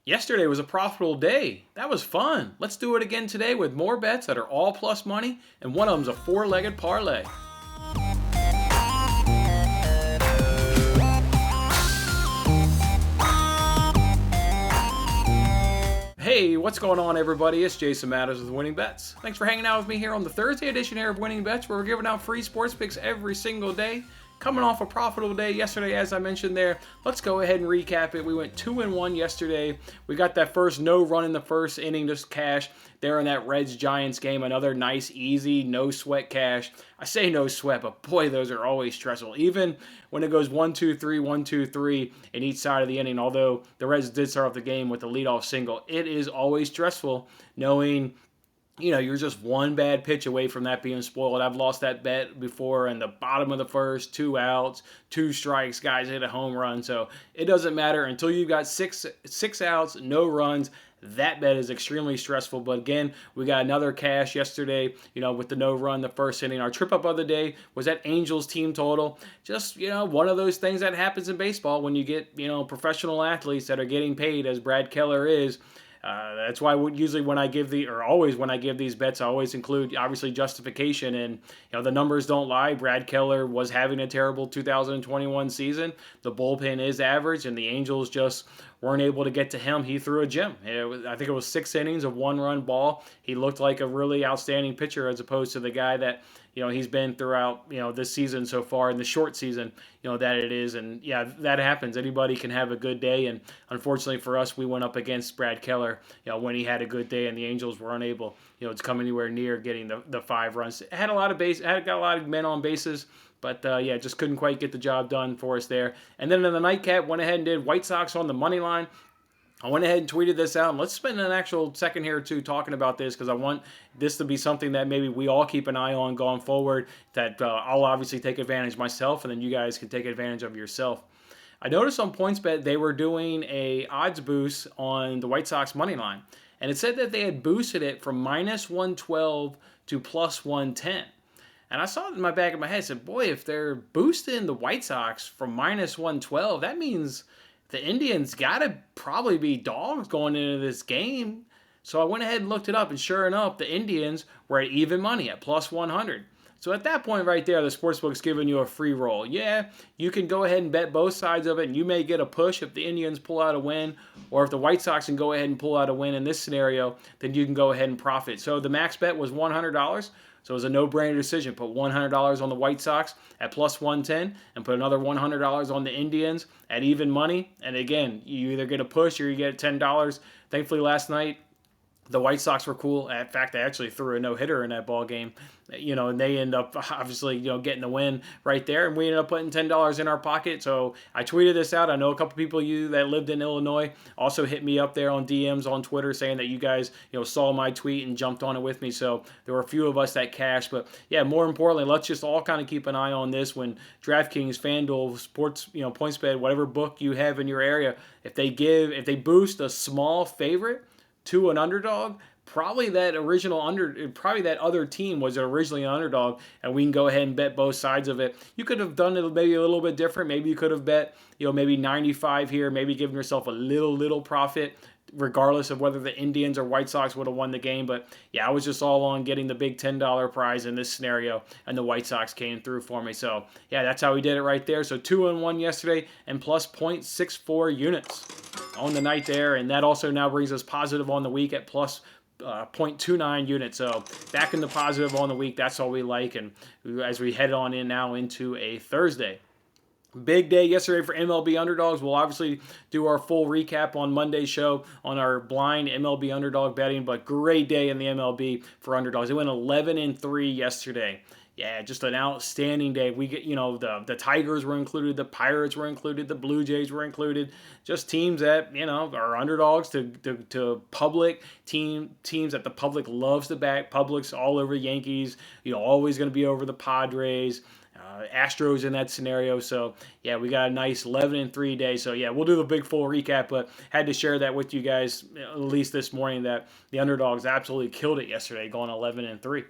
Yesterday was a profitable day. That was fun. Let's do it again today with more bets that are all plus money, and one of them's a four-legged parlay. Hey, what's going on, everybody? It's Jason Matters with Winning Bets. Thanks for hanging out with me here on the Thursday edition here of Winning Bets, where we're giving out free sports picks every single day. Coming off a profitable day yesterday, as I mentioned there, let's go ahead and recap it. We went 2-1 yesterday. We got that first no run in the first inning, just cash there in that Reds-Giants game. Another nice, easy, no sweat cash. I say no sweat, but boy, those are always stressful. Even when it goes 1-2-3, 1-2-3 in each side of the inning, although the Reds did start off the game with a leadoff single, it is always stressful knowing you're just one bad pitch away from that being spoiled. I've lost that bet before in the bottom of the first, 2 outs, 2 strikes, guys hit a home run. So it doesn't matter until you've got six outs, no runs. That bet is extremely stressful. But again, we got another cash yesterday, with the no run the first inning. Our trip up of the day was that Angels team total. Just, one of those things that happens in baseball when you get, professional athletes that are getting paid, as Brad Keller is. That's why usually when I give always when I give these bets, I always include obviously justification, and the numbers don't lie. Brad Keller was having a terrible 2021 season. The bullpen is average, and the Angels just weren't able to get to him. He threw a gem. I think it was 6 innings of 1-run ball. He looked like a really outstanding pitcher as opposed to the guy that he's been throughout this season so far, in the short season that it is. And yeah, that happens. Anybody can have a good day, and unfortunately for us, we went up against Brad Keller when he had a good day, and the Angels were unable to come anywhere near getting the 5 runs. It had a lot of got a lot of men on bases, but just couldn't quite get the job done for us there. And then in the nightcap, went ahead and did White Sox on the money line. I went ahead and tweeted this out, and let's spend an actual second here or two talking about this, because I want this to be something that maybe we all keep an eye on going forward, that I'll obviously take advantage myself, and then you guys can take advantage of yourself. I noticed on PointsBet they were doing a odds boost on the White Sox money line, and it said that they had boosted it from -112 to +110. And I saw it in my back of my head, said, boy, if they're boosting the White Sox from -112, that means the Indians got to probably be dogs going into this game. So I went ahead and looked it up, and sure enough, the Indians were at even money at +100. So at that point right there, the sportsbook's giving you a free roll. Yeah, you can go ahead and bet both sides of it, and you may get a push if the Indians pull out a win, or if the White Sox can go ahead and pull out a win in this scenario, then you can go ahead and profit. So the max bet was $100. So it was a no-brainer decision. Put $100 on the White Sox at +110 and put another $100 on the Indians at even money. And again, you either get a push or you get $10. Thankfully, last night, the White Sox were cool. In fact, they actually threw a no-hitter in that ball game, and they end up obviously, getting the win right there. And we ended up putting $10 in our pocket. So I tweeted this out. I know a couple people that lived in Illinois also hit me up there on DMs on Twitter saying that you guys, saw my tweet and jumped on it with me. So there were a few of us that cashed. But yeah, more importantly, let's just all kind of keep an eye on this when DraftKings, FanDuel, Sports, PointsBet, whatever book you have in your area, if they boost a small favorite to an underdog, probably that other team was originally an underdog, and we can go ahead and bet both sides of it. You could have done it maybe a little bit different. Maybe you could have bet, maybe 95 here, maybe giving yourself a little profit, regardless of whether the Indians or White Sox would have won the game. But yeah, I was just all on getting the big $10 prize in this scenario, and the White Sox came through for me. So yeah, that's how we did it right there. So 2-1 yesterday, and plus 0.64 units on the night there, and that also now brings us positive on the week at plus 0.29 units. So back in the positive on the week. That's all we like, and as we head on in now into a Thursday. Big day yesterday for MLB underdogs. We'll obviously do our full recap on Monday's show on our blind MLB underdog betting, but great day in the MLB for underdogs. They went 11-3 yesterday. Yeah, just an outstanding day. We get, the Tigers were included, the Pirates were included, the Blue Jays were included. Just teams that, are underdogs to public teams that the public loves to back. Public's all over Yankees, always going to be over the Padres. Astros in that scenario. So yeah, we got a nice 11-3 day. So yeah, we'll do the big full recap, but had to share that with you guys at least this morning, that the underdogs absolutely killed it yesterday, going 11-3.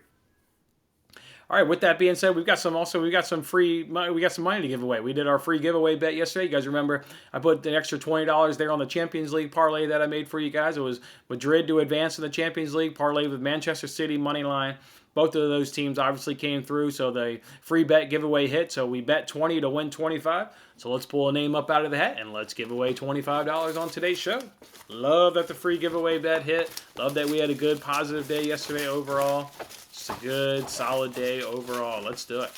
All right, with that being said, we got some money to give away. We did our free giveaway bet yesterday. You guys remember I put an extra $20 there on the Champions League parlay that I made for you guys. It was Madrid to advance in the Champions League, parlay with Manchester City money line. Both of those teams obviously came through, so the free bet giveaway hit. So we bet 20 to win 25. So let's pull a name up out of the hat and let's give away $25 on today's show. Love that the free giveaway bet hit. Love that we had a good positive day yesterday overall. Just a good, solid day overall. Let's do it.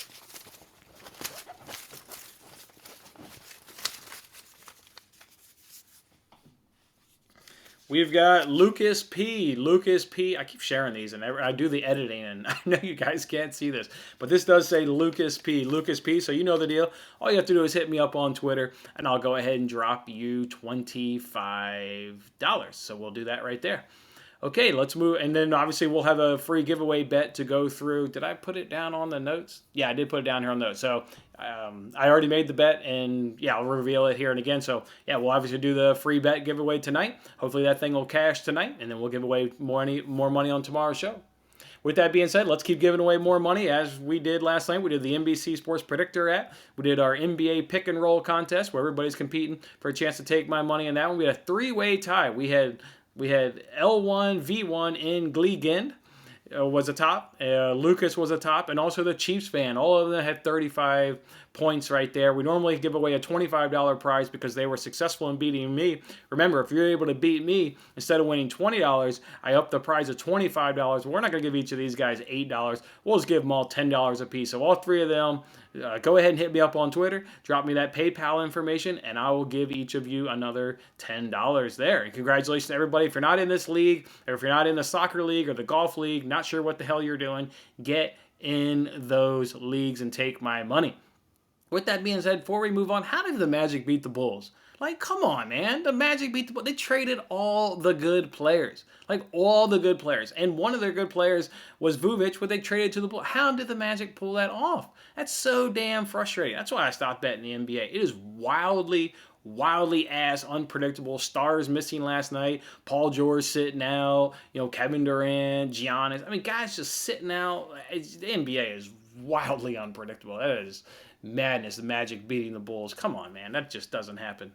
We've got Lucas P. Lucas P. I keep sharing these, and I do the editing, and I know you guys can't see this, but this does say Lucas P. Lucas P. So you know the deal. All you have to do is hit me up on Twitter, and I'll go ahead and drop you $25. So we'll do that right there. Okay, let's move. And then obviously we'll have a free giveaway bet to go through. Did I put it down on the notes? Yeah, I did put it down here on the notes. So I already made the bet, and yeah, I'll reveal it here and again. So yeah, we'll obviously do the free bet giveaway tonight. Hopefully that thing will cash tonight, and then we'll give away more money on tomorrow's show. With that being said, let's keep giving away more money as we did last night. We did the NBC Sports Predictor app. We did our NBA pick and roll contest where everybody's competing for a chance to take my money in that one. We had a three-way tie. We had L1, V1 in Gleegend was a top. Lucas was a top. And also the Chiefs fan. All of them had 35 points right there. We normally give away a $25 prize because they were successful in beating me. Remember, if you're able to beat me, instead of winning $20, I up the prize to $25. We're not going to give each of these guys $8. We'll just give them all $10 a piece. So all three of them, go ahead and hit me up on Twitter. Drop me that PayPal information, and I will give each of you another $10 there. And congratulations to everybody. If you're not in this league, or if you're not in the soccer league or the golf league, not sure what the hell you're doing, get in those leagues and take my money. With that being said, before we move on, how did the Magic beat the Bulls? Like, come on, man. The Magic beat the Bulls. They traded all the good players. Like, all the good players. And one of their good players was Vucevic, but they traded to the Bulls. How did the Magic pull that off? That's so damn frustrating. That's why I stopped betting the NBA. It is wildly ass unpredictable. Stars missing last night. Paul George sitting out. Kevin Durant, Giannis. I mean, guys just sitting out. The NBA is wildly unpredictable. That is madness. The Magic beating the Bulls. Come on, man. That just doesn't happen.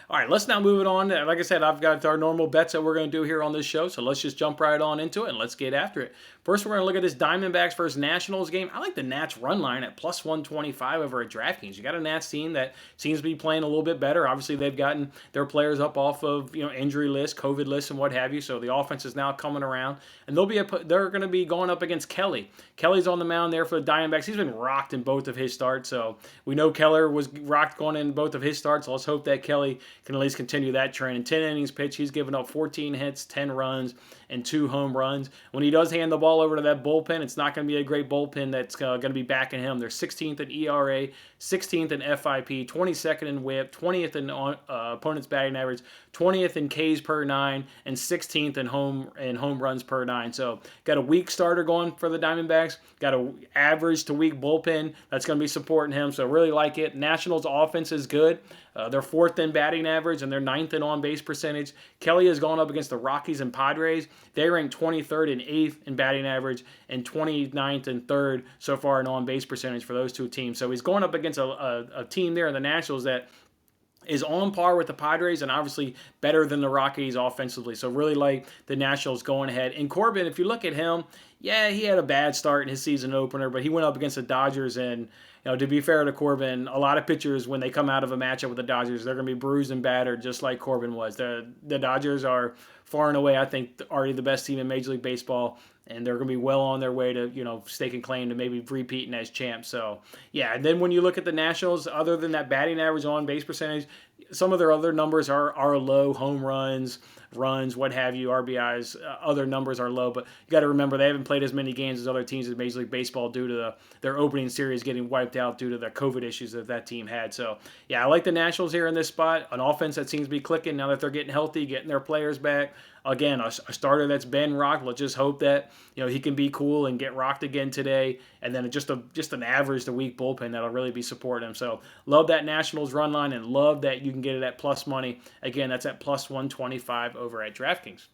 All right, let's now move it on. Like I said, I've got our normal bets that we're going to do here on this show, so let's just jump right on into it and let's get after it. First, we're going to look at this Diamondbacks versus Nationals game. I like the Nats run line at plus 125 over at DraftKings. You got a Nats team that seems to be playing a little bit better. Obviously, they've gotten their players up off of injury list, COVID list, and what have you. So the offense is now coming around, and they're going to be going up against Kelly. Kelly's on the mound there for the Diamondbacks. He's been rocked in both of his starts, so we know Keller was rocked going in both of his starts. So let's hope that Kelly can at least continue that trend. In 10 innings pitched, he's given up 14 hits, 10 runs, and 2 home runs. When he does hand the ball over to that bullpen, it's not going to be a great bullpen that's going to be backing him. They're 16th in ERA, 16th in FIP, 22nd in WHIP, 20th in opponent's batting average, 20th in Ks per 9, and 16th in home runs per 9. So got a weak starter going for the Diamondbacks. Got a average to weak bullpen that's going to be supporting him. So really like it. Nationals offense is good. They're 4th in batting average and they're 9th in on-base percentage. Kelly has gone up against the Rockies and Padres. They rank 23rd and 8th in batting average and 29th and 3rd so far in on-base percentage for those two teams. So he's going up against a team there in the Nationals that is on par with the Padres and obviously better than the Rockies offensively. So really like the Nationals going ahead. And Corbin, if you look at him, yeah, he had a bad start in his season opener, but he went up against the Dodgers and to be fair to Corbin, a lot of pitchers, when they come out of a matchup with the Dodgers, they're going to be bruised and battered just like Corbin was. The Dodgers are far and away, I think, already the best team in Major League Baseball, and they're going to be well on their way to, staking claim to maybe repeating as champs. So, yeah, and then when you look at the Nationals, other than that batting average on base percentage, some of their other numbers are low. Home runs, what have you, RBIs, other numbers are low. But you got to remember they haven't played as many games as other teams in Major League Baseball due to their opening series getting wiped out due to the COVID issues that team had. So, yeah, I like the Nationals here in this spot. An offense that seems to be clicking now that they're getting healthy, getting their players back. Again, a starter that's been rocked. Let's just hope that he can be cool and get rocked again today. And then just an average to weak bullpen that'll really be supporting him. So love that Nationals run line and love that you can get it at plus money. Again, that's at plus 125 over at DraftKings.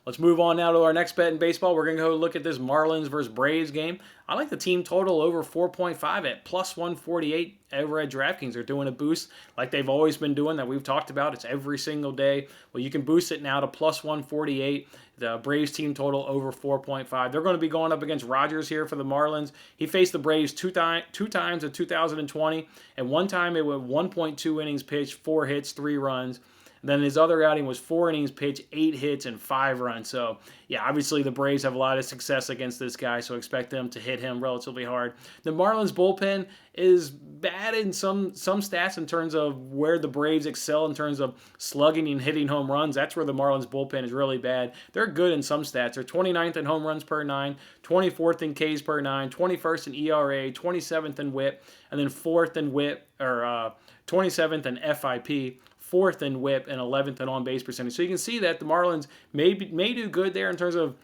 Let's move on now to our next bet in baseball. We're going to go look at this Marlins versus Braves game. I like the team total over 4.5 at plus 148 over at DraftKings. They're doing a boost like they've always been doing that we've talked about. It's every single day. Well, you can boost it now to plus 148. The Braves team total over 4.5. They're going to be going up against Rogers here for the Marlins. He faced the Braves two times in 2020, and one time it went 1.2 innings pitched, 4 hits, 3 runs. Then his other outing was 4 innings pitched, 8 hits, and 5 runs. So, yeah, obviously the Braves have a lot of success against this guy, so expect them to hit him relatively hard. The Marlins bullpen is bad in some stats in terms of where the Braves excel in terms of slugging and hitting home runs. That's where the Marlins bullpen is really bad. They're good in some stats. They're 29th in home runs per 9, 24th in Ks per 9, 21st in ERA, 27th in WHIP, and then 4th in WHIP, or 27th in FIP. 4th in WHIP, and 11th in on-base percentage. So you can see that the Marlins may do good there in terms of,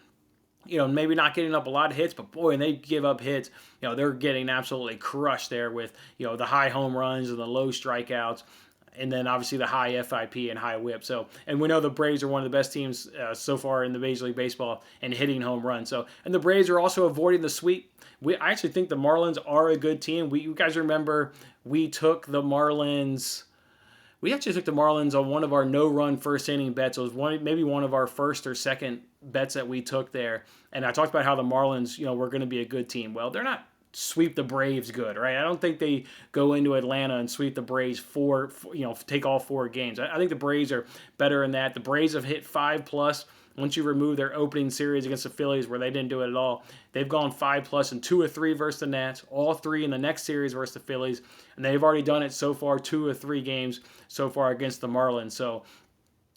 maybe not getting up a lot of hits, but boy, when they give up hits, they're getting absolutely crushed there with, the high home runs and the low strikeouts, and then obviously the high FIP and high WHIP. So, and we know the Braves are one of the best teams so far in the Major League Baseball and hitting home runs. So, and the Braves are also avoiding the sweep. I actually think the Marlins are a good team. You guys remember we took the Marlins. We actually took the Marlins on one of our no-run first-inning bets. It was maybe one of our first or second bets that we took there. And I talked about how the Marlins, were going to be a good team. Well, they're not sweep the Braves good, right? I don't think they go into Atlanta and sweep the Braves take all 4 games. I think the Braves are better than that. The Braves have hit 5+ once you remove their opening series against the Phillies where they didn't do it at all. They've gone 5+ in 2 or 3 versus the Nats, all 3 in the next series versus the Phillies, and they've already done it so far 2 or 3 games so far against the Marlins. So,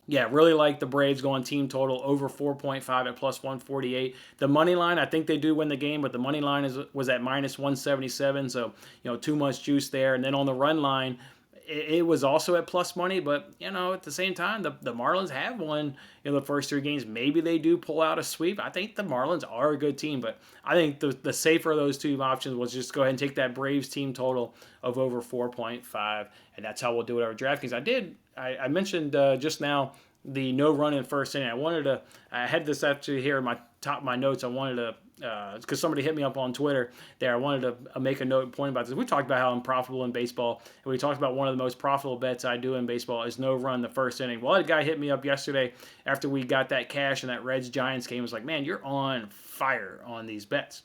yeah, really like the Braves going team total over 4.5 at plus 148. The money line, I think they do win the game, but the money line was at minus 177, so, too much juice there. And then on the run line, it was also at plus money, but, at the same time, the Marlins have won the first 3 games. Maybe they do pull out a sweep. I think the Marlins are a good team, but I think the safer of those 2 options was just go ahead and take that Braves team total of over 4.5, and that's how we'll do it over DraftKings. I mentioned just now the no run in first inning. I had this actually here in my notes. I wanted to, because somebody hit me up on Twitter there. I wanted to make a point about this. We talked about how I'm profitable in baseball, and we talked about one of the most profitable bets I do in baseball is no run the first inning. Well, a guy hit me up yesterday after we got that cash in that Reds-Giants game. He was like, man, you're on fire on these bets.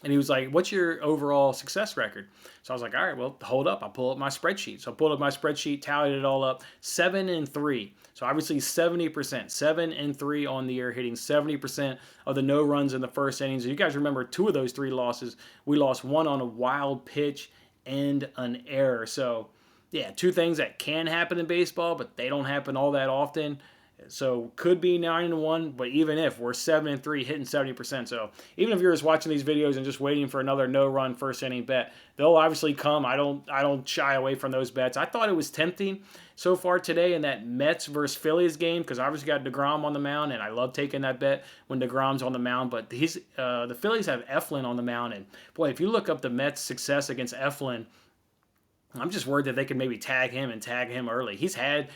And he was like, what's your overall success record? So I was like, all right, well, hold up. I'll pull up my spreadsheet. So I pulled up my spreadsheet, tallied it all up, 7-3. So obviously 70%, 7-3 on the year, hitting 70% of the no runs in the first innings. You guys remember 2 of those 3 losses. We lost 1 on a wild pitch and an error. So yeah, 2 things that can happen in baseball, but they don't happen all that often. So could be 9-1, but even if we're 7-3, hitting 70%. So even if you're just watching these videos and just waiting for another no-run first inning bet, they'll obviously come. I don't shy away from those bets. I thought it was tempting so far today in that Mets versus Phillies game because obviously got DeGrom on the mound, and I love taking that bet when DeGrom's on the mound. But the Phillies have Eflin on the mound, and boy, if you look up the Mets' success against Eflin, I'm just worried that they could maybe tag him early. He's had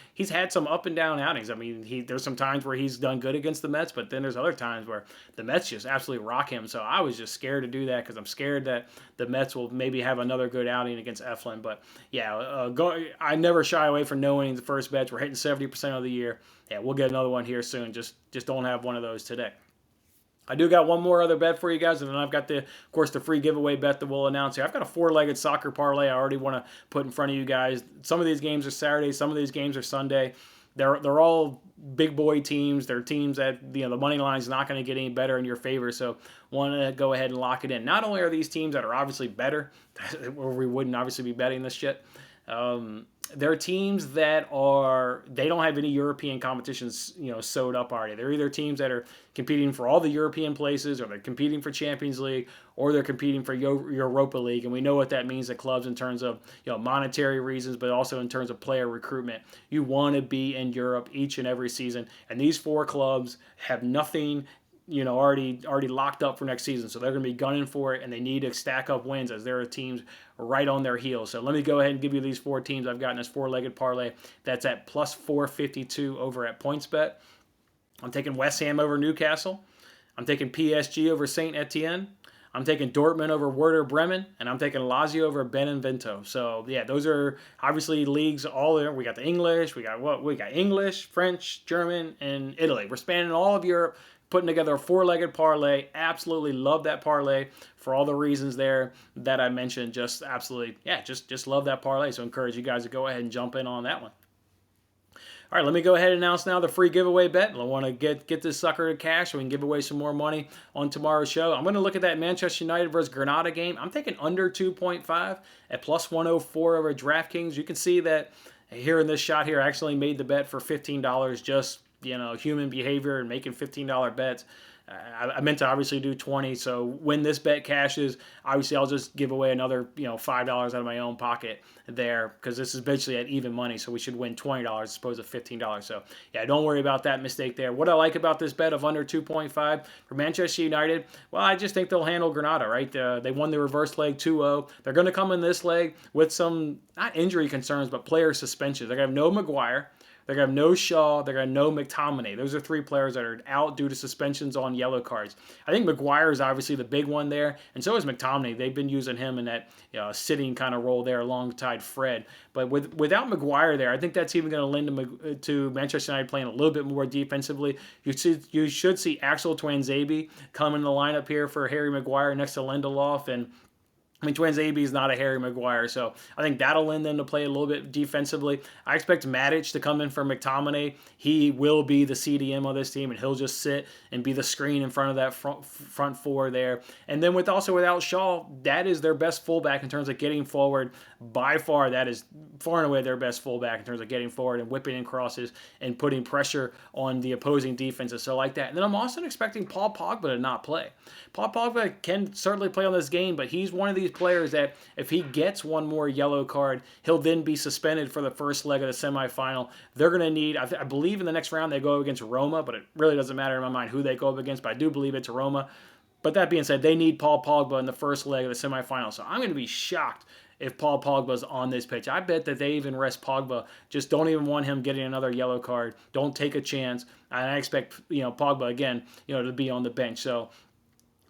some up and down outings. I mean, there's some times where he's done good against the Mets, but then there's other times where the Mets just absolutely rock him. So I was just scared to do that because I'm scared that the Mets will maybe have another good outing against Eflin. But yeah, I never shy away from knowing the first bets. We're hitting 70% of the year. Yeah, we'll get another one here soon. Just don't have one of those today. I do got one more other bet for you guys, and then I've got, of course, the free giveaway bet that we'll announce here. I've got a 4-legged soccer parlay I already want to put in front of you guys. Some of these games are Saturday, some of these games are Sunday. They're all big boy teams. They're teams that the money line is not going to get any better in your favor, so want to go ahead and lock it in. Not only are these teams that are obviously better, or we wouldn't obviously be betting this shit, they're teams that they don't have any European competitions, sewed up already. They're either teams that are competing for all the European places, or they're competing for Champions League, or they're competing for Europa League. And we know what that means to clubs in terms of, monetary reasons, but also in terms of player recruitment. You want to be in Europe each and every season. And these 4 clubs have nothing already locked up for next season. So they're going to be gunning for it, and they need to stack up wins as there are teams right on their heels. So let me go ahead and give you these 4 teams I've got in this 4-legged parlay. That's at plus 452 over at PointsBet. I'm taking West Ham over Newcastle. I'm taking PSG over Saint Etienne. I'm taking Dortmund over Werder Bremen, and I'm taking Lazio over Benevento. So yeah, those are obviously leagues all there. We got the English, we got what? We got English, French, German, and Italy. We're spanning all of Europe, putting together a four-legged parlay. Absolutely love that parlay for all the reasons there that I mentioned. Just absolutely, yeah, just love that parlay. So encourage you guys to go ahead and jump in on that one. All right, let me go ahead and announce now the free giveaway bet. I want to get this sucker to cash so we can give away some more money on tomorrow's show. I'm going to look at that Manchester United versus Granada game. I'm taking under 2.5 at plus 104 over DraftKings. You can see that here in this shot here, I actually made the bet for $15, just, human behavior and making $15 bets. I meant to obviously do 20, so when this bet cashes, obviously I'll just give away another, $5 out of my own pocket there, because this is basically at even money, so we should win $20 as opposed to $15. So yeah, don't worry about that mistake there. What I like about this bet of under 2.5 for Manchester United, well, I just think they'll handle Granada, right? They won the reverse leg 2-0. They're going to come in this leg with some, not injury concerns, but player suspensions. They're going to have no Maguire. They're going to have no Shaw. They're going to have no McTominay. Those are three players that are out due to suspensions on yellow cards. I think Maguire is obviously the big one there, and so is McTominay. They've been using him in that sitting kind of role there alongside Fred. But without Maguire there, I think that's even going to lend to Manchester United playing a little bit more defensively. You should see Axel Tuanzebe come in the lineup here for Harry Maguire next to Lindelof, and Tuanzebe is not a Harry Maguire, so I think that'll lend them to play a little bit defensively. I expect Matic to come in for McTominay. He will be the CDM of this team, and he'll just sit and be the screen in front of that front four there. And then without Shaw, that is their best fullback in terms of getting forward. By far, that is far and away their best fullback in terms of getting forward and whipping in crosses and putting pressure on the opposing defenses. So like that. And then I'm also expecting Paul Pogba to not play. Paul Pogba can certainly play on this game, but he's one of these players that if he gets one more yellow card, he'll then be suspended for the first leg of the semifinal. They're going to need, I believe in the next round they go against Roma, but it really doesn't matter in my mind who they go up against, but I do believe it's Roma. But that being said, they need Paul Pogba in the first leg of the semifinal, so I'm going to be shocked if Paul Pogba's on this pitch. I bet that they even rest Pogba. Just don't even want him getting another yellow card. Don't take a chance. And I expect, Pogba again, to be on the bench. So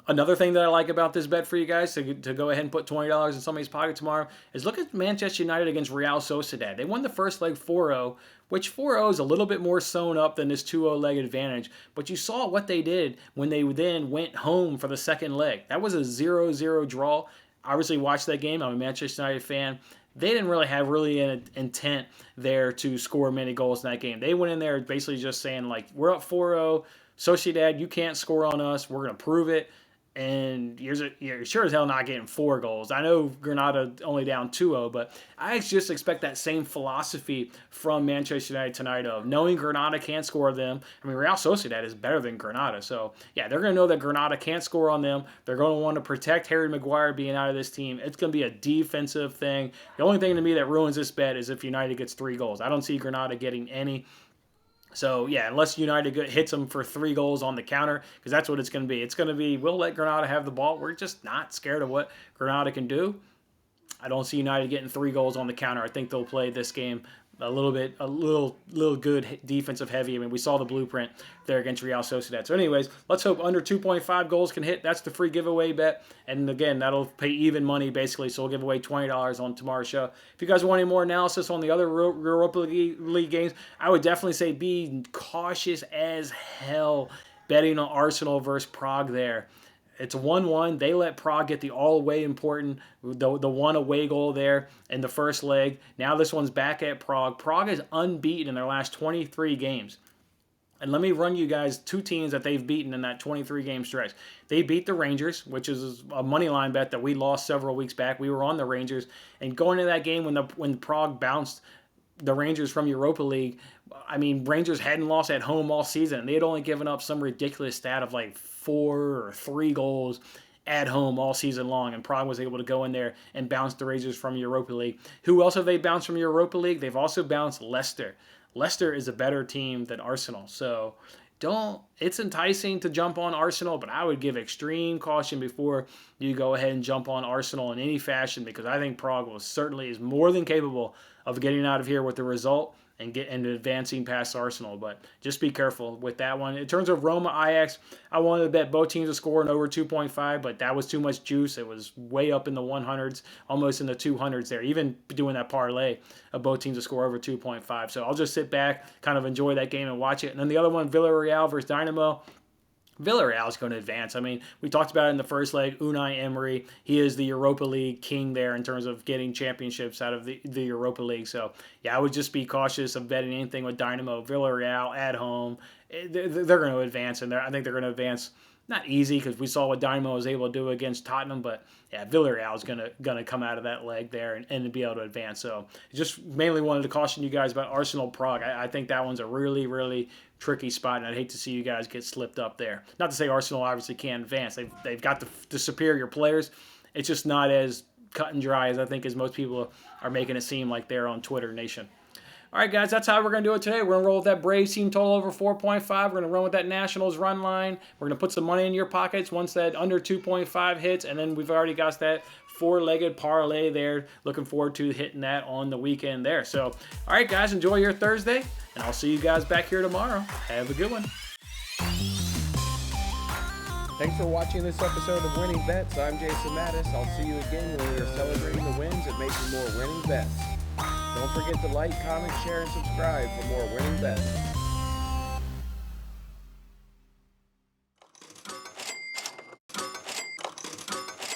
another thing that I like about this bet for you guys to go ahead and put $20 in somebody's pocket tomorrow is look at Manchester United against Real Sociedad. They won the first leg 4-0, which 4-0 is a little bit more sewn up than this 2-0 leg advantage. But you saw what they did when they then went home for the second leg. That was a 0-0 draw. Obviously watched that game. I'm a Manchester United fan. They didn't really have an intent there to score many goals in that game. They went in there basically just saying, like, we're up 4-0. Sociedad, you can't score on us. We're going to prove it. And you're sure as hell not getting 4 goals. I know Granada only down 2-0, but I just expect that same philosophy from Manchester United tonight of knowing Granada can't score them. I mean, Real Sociedad is better than Granada. So, yeah, they're going to know that Granada can't score on them. They're going to want to protect Harry Maguire being out of this team. It's going to be a defensive thing. The only thing to me that ruins this bet is if United gets 3 goals. I don't see Granada getting any. So, yeah, unless United hits them for 3 goals on the counter, because that's what it's going to be. It's going to be, we'll let Granada have the ball. We're just not scared of what Granada can do. I don't see United getting 3 goals on the counter. I think they'll play this game a little good defensive heavy. I mean, we saw the blueprint there against Real Sociedad. So anyways, let's hope under 2.5 goals can hit. That's the free giveaway bet. And again, that'll pay even money basically. So we'll give away $20 on tomorrow's show. If you guys want any more analysis on the other Europa League games, I would definitely say be cautious as hell betting on Arsenal versus Prague there. It's 1-1. They let Prague get the all-way important, the one away goal there in the first leg. Now this one's back at Prague. Prague is unbeaten in their last 23 games. And let me run you guys 2 teams that they've beaten in that 23-game stretch. They beat the Rangers, which is a money line bet that we lost several weeks back. We were on the Rangers. And going into that game when Prague bounced the Rangers from Europa League, I mean, Rangers hadn't lost at home all season. They had only given up some ridiculous stat of like 4 or 3 goals at home all season long, and Prague was able to go in there and bounce the Rangers from Europa League. Who else have they bounced from Europa League? They've also bounced Leicester. Leicester is a better team than Arsenal, so it's enticing to jump on Arsenal, but I would give extreme caution before you go ahead and jump on Arsenal in any fashion, because I think Prague is more than capable of getting out of here with the result. and advancing past Arsenal. But just be careful with that one. In terms of Roma Ajax, I wanted to bet both teams to score in over 2.5, but that was too much juice. It was way up in the 100s, almost in the 200s there. Even doing that parlay of both teams to score over 2.5. So I'll just sit back, kind of enjoy that game and watch it. And then the other one, Villarreal versus Dynamo. Villarreal is going to advance. I mean, we talked about it in the first leg. Unai Emery, he is the Europa League king there in terms of getting championships out of the Europa League. So, yeah, I would just be cautious of betting anything with Dynamo. Villarreal at home, they're going to advance, and I think they're going to advance. Not easy because we saw what Dynamo was able to do against Tottenham, but yeah, Villarreal is gonna come out of that leg there and be able to advance. So just mainly wanted to caution you guys about Arsenal Prague. I think that one's a really, really tricky spot, and I'd hate to see you guys get slipped up there. Not to say Arsenal obviously can't advance. They've got the superior players. It's just not as cut and dry as I think as most people are making it seem like they're on Twitter Nation. All right, guys, that's how we're going to do it today. We're going to roll with that Braves team total over 4.5. We're going to run with that Nationals run line. We're going to put some money in your pockets once that under 2.5 hits, and then we've already got that four-legged parlay there. Looking forward to hitting that on the weekend there. So, all right, guys, enjoy your Thursday, and I'll see you guys back here tomorrow. Have a good one. Thanks for watching this episode of Winning Bets. I'm Jason Mattis. I'll see you again when we are celebrating the wins and making more winning bets. Don't forget to like, comment, share, and subscribe for more winning bets.